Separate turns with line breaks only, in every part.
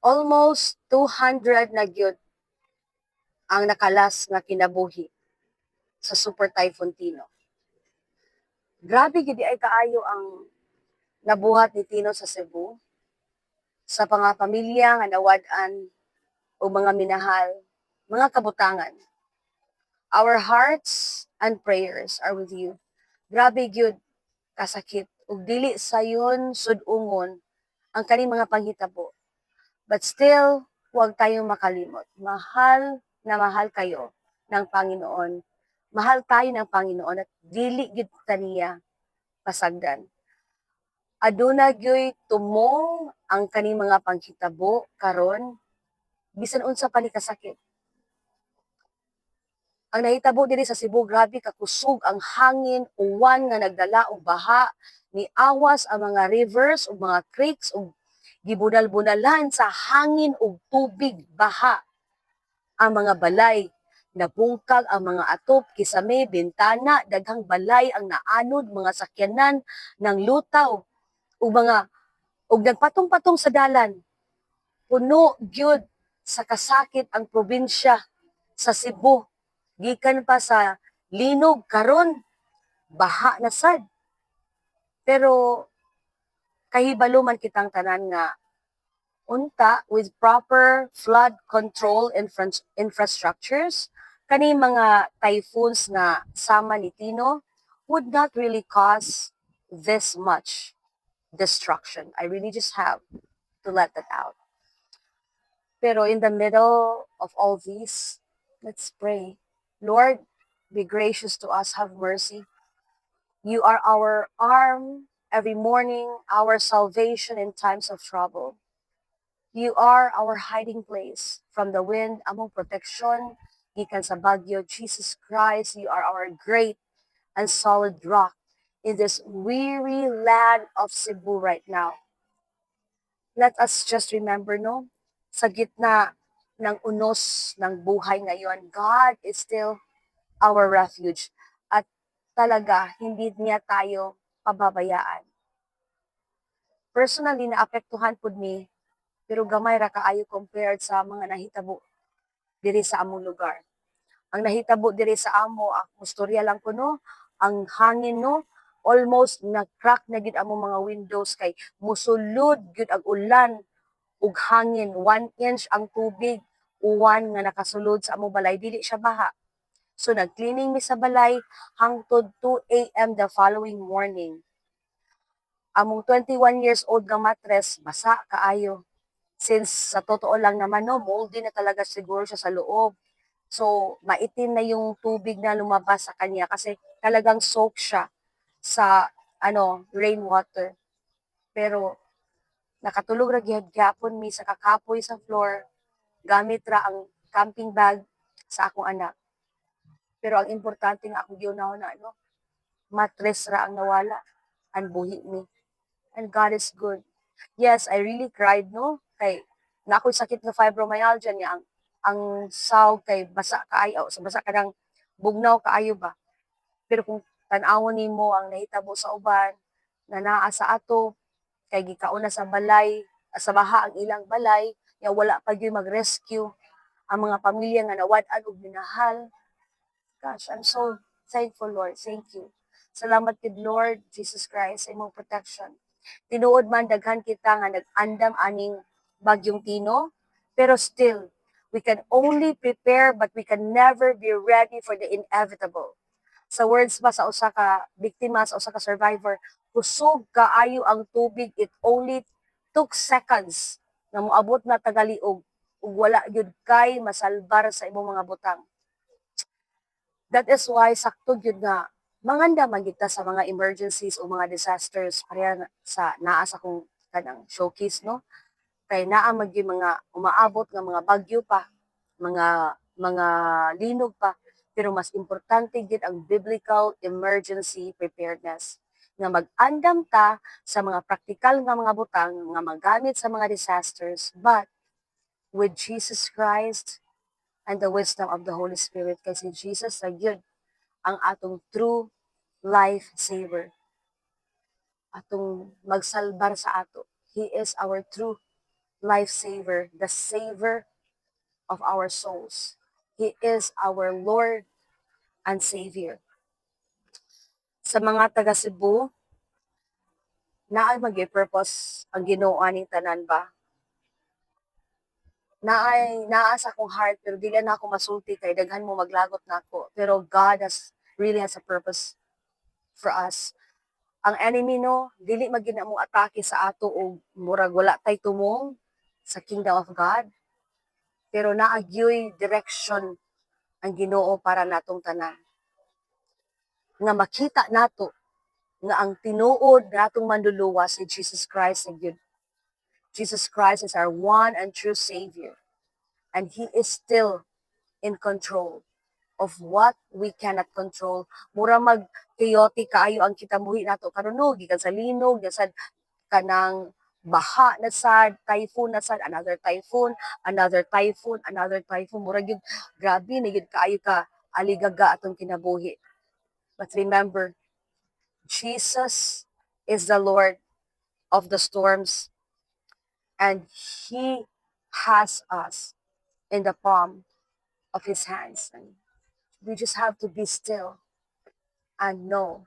Almost 200 na gyud ang nakalas nga kinabuhi sa Super Typhoon Tino. Grabe gid ay kaayo ang nabuhat ni Tino sa Cebu, sa mga pamilya nga nawad-an o mga minahal, mga kabutangan. Our hearts and prayers are with you. Grabe gyud kasakit ug dili sayon sud-ungon ang kaning mga panghitabo. But still, huwag tayong makalimot. Mahal na mahal kayo ng Panginoon. Mahal tayo ng Panginoon at dili gyud kaniya pasagdan. Aduna gyoy tumong ang kaning mga panghitabo karon bisan unsa pa ni kasakit. Ang nahitabo diri sa Cebu, grabe kakusog ang hangin, uwan nga nagdala og baha, niawas ang mga rivers ug mga creeks ug gibunal-bunalan sa hangin ug tubig, baha. Ang mga balay, nabungkag ang mga atop, kisame, bintana, daghang balay ang naanod, mga sakyanan ng lutaw ug nagpatong-patong sa dalan. Puno gyud sa kasakit ang probinsya sa Cebu. Gikan pa sa linog karon baha na sad. Pero kahibalo man kitang tanan nga unta with proper flood control infrastructures kani mga typhoons nga sama ni Tino would not really cause this much destruction. I really just have to let that out. Pero in the middle of all these, let's pray. Lord, be gracious to us, have mercy. You are our arm every morning, our salvation in times of trouble. You are our hiding place from the wind, among protection, gikan sa bagyo. Jesus Christ, you are our great and solid rock in this weary land of Cebu right now. Let us just remember, no, sa gitna ng unos ng buhay ngayon, God is still our refuge. At talaga, hindi niya tayo pababayaan. Personally, naapektuhan po ni, pero gamay ra kaayo compared sa mga nahitabo diri sa among lugar. Ang nahitabo diri sa amo, ang istorya lang ko no, ang hangin no, almost na-crack na gid among mga windows kay musulod gid ang ulan ug hangin, 1 inch ang tubig, uwan nga nakasulod sa among balay, dili siya baha. So nag-cleaning mi sa balay hangtod 2 a.m. the following morning. Among 21 years old nga mattress, basa kaayo. Since sa totoo lang naman no, moldy na talaga siguro siya sa loob. So maitim na yung tubig na lumabas sa kanya kasi talagang soak siya sa rainwater. Pero nakatulog ra gyapon mi sa kakapoy sa floor gamit ra ang camping bag sa akong anak. Pero ang importante nga akong giunahon na mattress ra ang nawala and buhi mi. And God is good. Yes, I really cried no kay na ako'y sakit nga fibromyalgia niya ang sawg kay basa kaayo so basa kanang bugnaw kaayo ba. Pero kung tan-awon nimo ang nahitabo sa uban na naa sa ato kay gikauna sa balay sa baha ang ilang balay ya wala pa gyud mag-rescue ang mga pamilya nga nawad-an og minahal. Gosh, I'm so thankful, Lord. Thank you. Salamat kid Lord Jesus Christ sa imong protection. Tinuod man daghan kita nga nag-andam aning bagyong Tino, pero still, we can only prepare but we can never be ready for the inevitable. Sa words ba sa usa ka biktima, sa usa ka survivor, kusog kaayo ang tubig, it only took seconds na moabot na tagaliog ug wala gyud kay masalbar sa imong mga butang. That is why sakto gyud nga manganda man kita sa mga emergencies o mga disasters pareha sa naa sa kong kanang showcase no kay naa man gyud mga umaabot nga mga bagyo pa, mga linog pa, pero mas importante gyud ang biblical emergency preparedness nga mag-andam ta sa mga praktikal nga mga butang nga magamit sa mga disasters, but with Jesus Christ and the wisdom of the Holy Spirit kasi Jesus sa gyud ang atong true life saver, atong magsalbar sa ato. He is our true lifesaver, the saver of our souls. He is our Lord and Savior. Sa mga taga Cebu, naay magi-purpose ang Ginoo aning tanan ba? Naa sa akong heart pero dili na ako masulti kay daghan mo maglagot nako. Pero God really has a purpose for us. Ang enemy no, dili magina mo atake sa ato og murag wala tay tumong sa kingdom of God. Pero naagyoy direction ang Ginoo para natong tanan. Nga makita nato nga ang tinuod natong manluluwa si Jesus Christ and yun. Jesus Christ is our one and true Savior. And He is still in control of what we cannot control. Mura mag-chaotic kaayo ang kitabuhi nato karon no, gikan sa linog, sa kanang baha na sad, typhoon na sad, another typhoon, another typhoon, another typhoon. Mura gyud grabe na gyud kaayo ka aligaga atong kinabuhi. But remember, Jesus is the Lord of the storms and He has us in the palm of His hands. And we just have to be still and know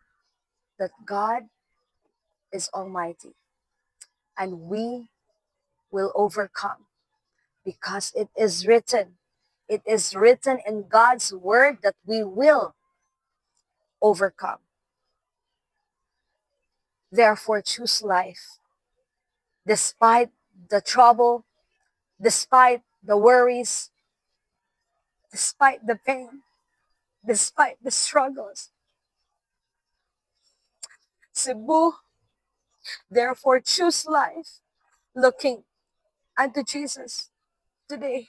that God is Almighty and we will overcome because it is written. It is written in God's word that we will overcome. Therefore, choose life despite the trouble, despite the worries, despite the pain, despite the struggles. Cebu, therefore choose life looking unto Jesus today.